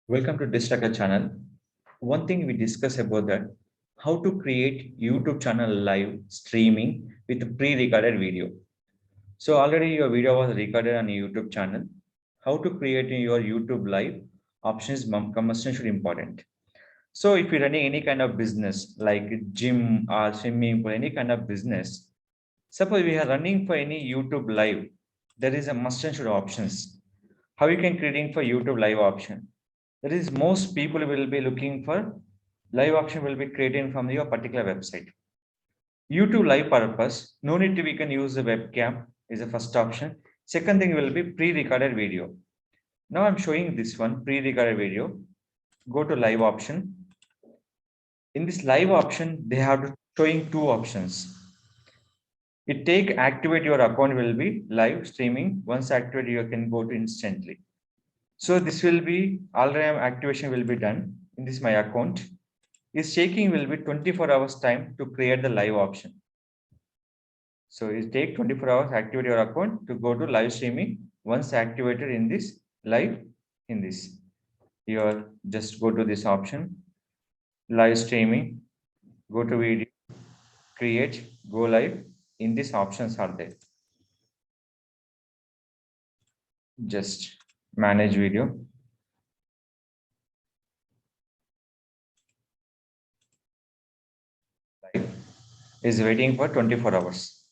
Welcome to Distracker channel. One thing we discuss about that how to create YouTube channel live streaming with pre-recorded video. So already your video was recorded on YouTube channel. How to create your YouTube live options should important. So if you're running any kind of business like gym or swimming or any kind of business, suppose we are running for any YouTube live, there is a must and should options. How you can creating for YouTube live option? That is, most people will be looking for live option will be created from your particular website. YouTube live purpose, no need to we can use the webcam is the first option. Second thing will be pre-recorded video. Now I'm showing this one pre-recorded video. Go to live option. In this live option, they have to showing two options. It take activate your account will be live streaming. Once activate, you can go to instantly. So this will be already activation will be done in this my account. Is taking will be 24 hours time to create the live option. So it take 24 hours activate your account to go to live streaming. Once activated in this live in this, you just go to this option live streaming, go to video, create, go live. In these options are there. Just manage video. Live is waiting for 24 hours.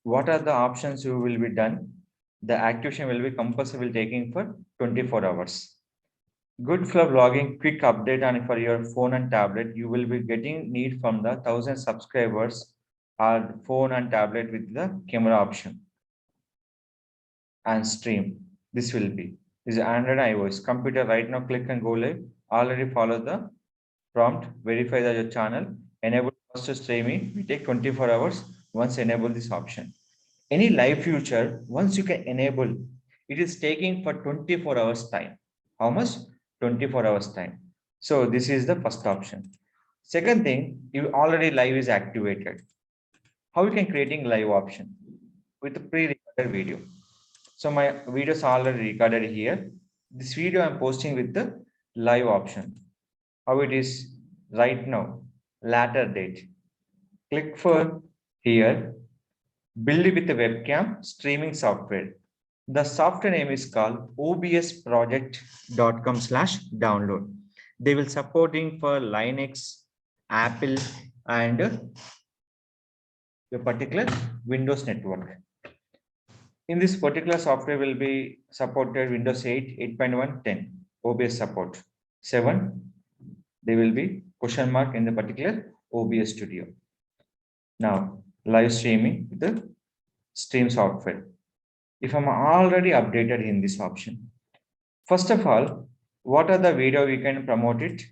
What are the options you will be done? The activation will be compulsory taking for 24 hours. Good for blogging, quick update on for your phone and tablet. You will be getting need from the 1000 subscribers or phone and tablet with the camera option and stream. This will be is Android iOS computer right now. Click and go live. Already follow the prompt. Verify that your channel enable first streaming. We take 24 hours once enable this option. Any live feature once you can enable, it is taking for 24 hours time. How much? 24 hours time. So this is the first option. Second thing, you already live is activated. How you can creating live option with a pre-recorded video. So my videos are already recorded here. This video I'm posting with the live option. How it is right now, later date. Click for here, build with the webcam streaming software. The software name is called obsproject.com/download. They will supporting for Linux, Apple, and a particular Windows network. In this particular software will be supported Windows 8, 8.1, 10, OBS support. 7, they will be question mark in the particular OBS Studio. Now, live streaming with the stream software. If I'm already updated in this option, first of all, what are the video we can promote it?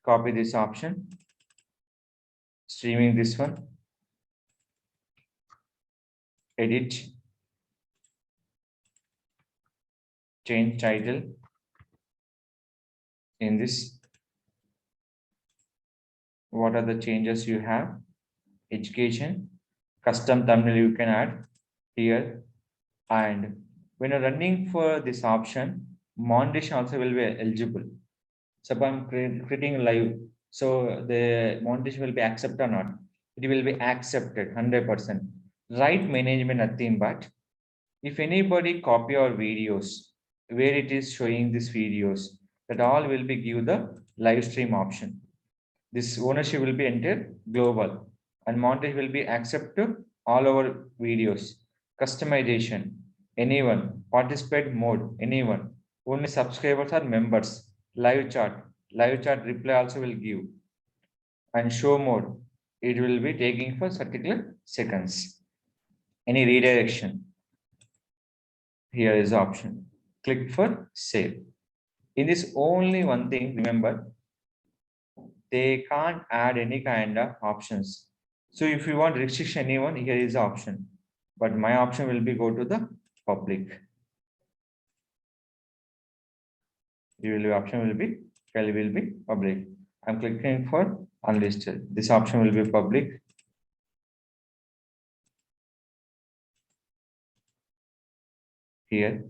Copy this option, streaming this one, edit, change title in this. What are the changes you have? Education, custom thumbnail you can add here. And when you're running for this option, monetization also will be eligible. So if I'm creating live, so the monetization will be accepted or not. It will be accepted 100%. Right management nothing but if anybody copy our videos where it is showing these videos, that all will be give the live stream option. This ownership will be entered global and montage will be accepted all our videos. Customization, anyone, participate mode, anyone, only subscribers or members, live chat reply also will give, and show mode, it will be taking for particular seconds. Any redirection, here is the option. Click for save. In this only one thing, remember, they can't add any kind of options. So if you want restriction anyone, here is the option. But my option will be go to the public. Your option will be public. I'm clicking for unlisted. This option will be public. Here.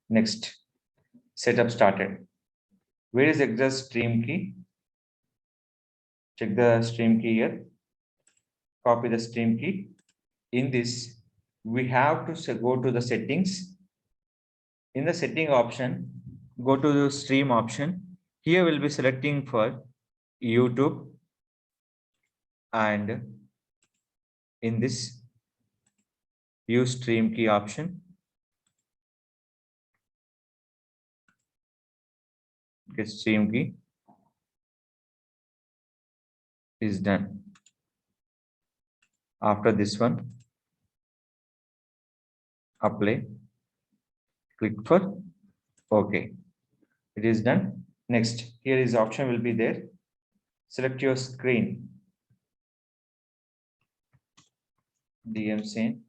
Next, setup started. Where is exact stream key? Check the stream key here. Copy the stream key. In this, we have to go to the settings. In the setting option, go to the stream option. Here we'll be selecting for YouTube, and in this use stream key option, get stream key is done. After this one, apply, click for OK. It is done. Next, here is option will be there. Select your screen. DM scene.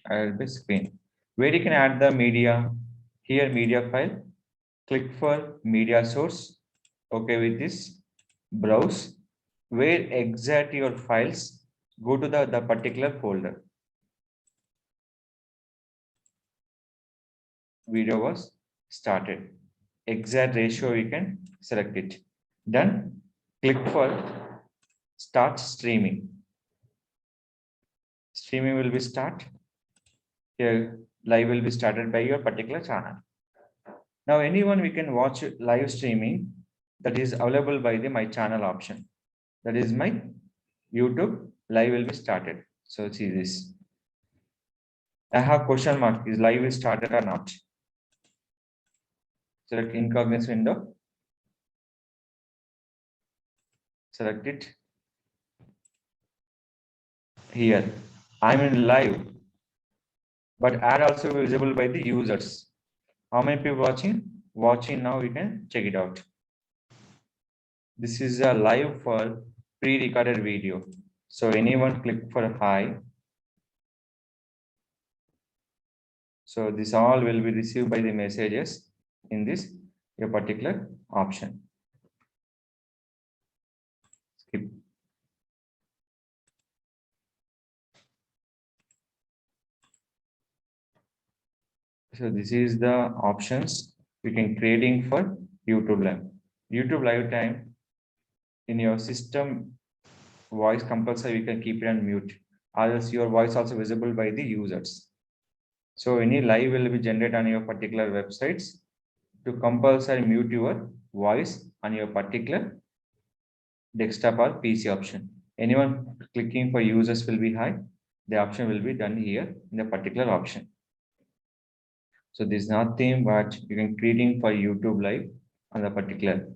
Add the screen. Where you can add the media. Here, media file. Click for media source. OK with this. Browse. Where exact your files. Go to the particular folder. Video was started. Exact ratio you can select it. Done. Click for start streaming. Streaming will be start. Here live will be started by your particular channel. Now anyone we can watch live streaming that is available by the my channel option. That is my YouTube live will be started. So see this. I have question mark, is live is started or not? Select incognito window. Select it. Here I'm in live, but ad also visible by the users. How many people watching now? We can check it out. This is a live for pre-recorded video. So anyone click for hi. So this all will be received by the messages in this your particular option. Skip. So this is the options we can creating for YouTube Live. YouTube Live time in your system voice compulsory you can keep it on mute. Otherwise your voice also visible by the users. So any live will be generated on your particular websites. To compulsory mute your voice on your particular desktop or PC option. Anyone clicking for users will be high. The option will be done here in the particular option. So this is nothing but you can creating for YouTube live on the particular.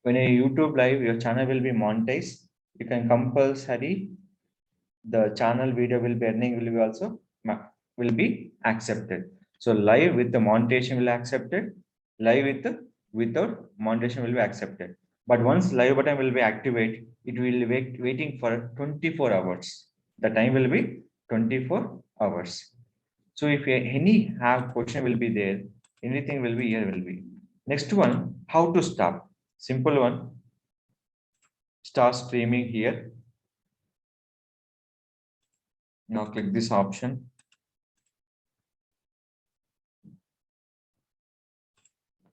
When a YouTube live, your channel will be monetized. You can compulsory the channel video will be earning will be also will be accepted. So live with the monetization will be accepted. Live with the without monetization will be accepted. But once live button will be activated, it will be waiting for 24 hours. The time will be 24 hours. So if any have question will be there, anything will be here will be. Next one, how to stop. Simple one. Start streaming here. Now click this option.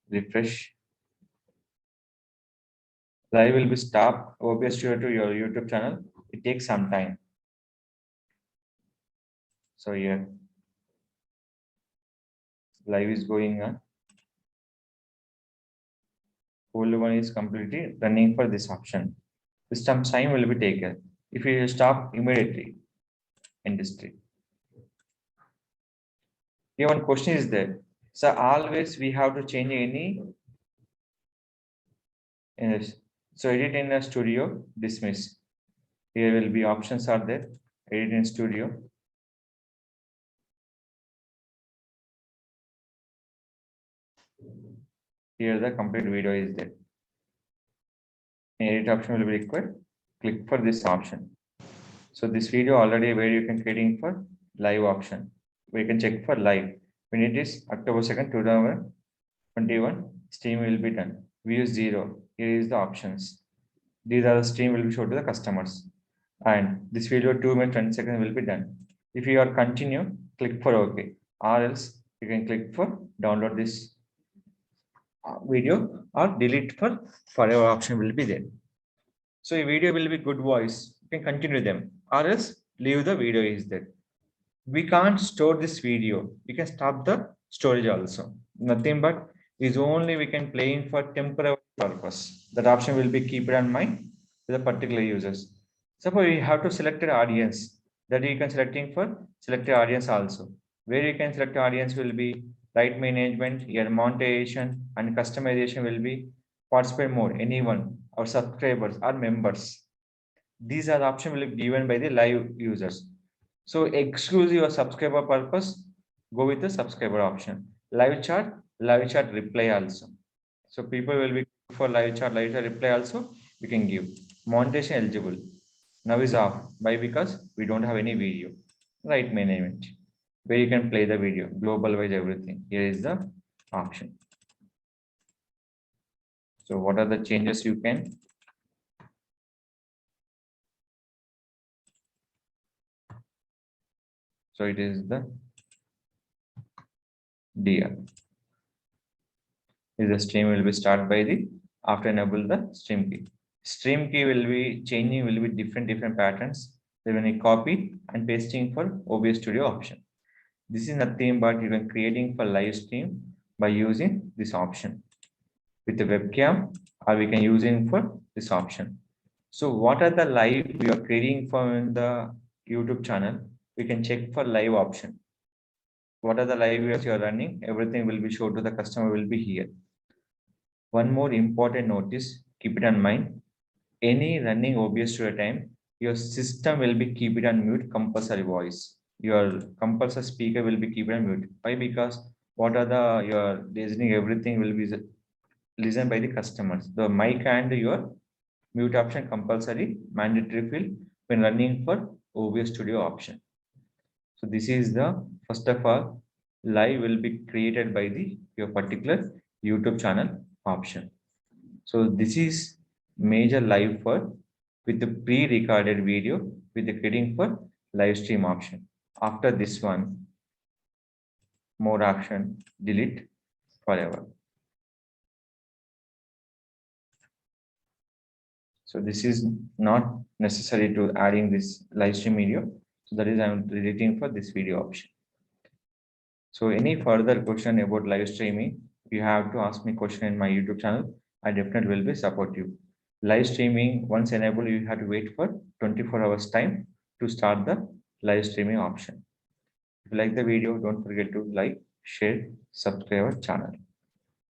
Refresh. Live will be stopped. OBS Studio to your YouTube channel. It takes some time. So here, live is going on. Old one is completely running for this option. This time will be taken. If you stop immediately, industry. Here one question is there. So always we have to change any. Yes. So edit in a studio, dismiss. Here will be options are there. Edit in studio. Here the complete video is there. Edit option will be required. Click for this option. So this video already where you can creating for live option. We can check for live. When it is October 2nd, 2021, stream will be done. View 0. Here is the options. These are the stream will be shown to the customers. And this video 2 minutes 20 seconds will be done. If you are continue, click for OK, or else you can click for download this video or delete for forever option will be there. So a video will be good voice. You can continue them or else leave the video is there. We can't store this video. We can stop the storage also. Nothing but is only we can playing for temporary purpose. That option will be keep it on mind with the particular users. Suppose you have to select an audience that you can selecting for selected audience also. Where you can select audience will be right management, your monetization and customization will be participate mode, anyone or subscribers or members. These are the option will be given by the live users. So exclusive or subscriber purpose, go with the subscriber option. Live chat reply also. So people will be for live chat reply also, we can give. Monetization eligible. Now is off. Why? Because we don't have any video. Right management. Where you can play the video, global wise everything. Here is the option. So what are the changes you can? So it is the DR. Is the stream will be start by the after enable the stream key. Stream key will be changing will be different patterns. So when you copy and pasting for OBS Studio option. This is nothing but you can creating for live stream by using this option with the webcam, or we can using for this option. So what are the live we are creating for the YouTube channel? We can check for live option. What are the live videos you are running? Everything will be shown to the customer will be here. One more important notice, keep it in mind. Any running OBS Studio time, your system will be keep it on mute compulsory voice. Your compulsory speaker will be keep it on mute. Why? Because what are the your listening everything will be listened by the customers. The mic and your mute option compulsory mandatory fill when running for OBS Studio option. So this is the first of all live will be created by the your particular YouTube channel option. So this is major live for with the pre-recorded video with the creating for live stream option. After this one, more option delete forever. So this is not necessary to adding this live stream video. So that is I'm deleting for this video option. So any further question about live streaming, you have to ask me question in my YouTube channel. I definitely will be support you. Live streaming, once enabled, you have to wait for 24 hours time to start the live streaming option. If you like the video, don't forget to like, share, subscribe our channel.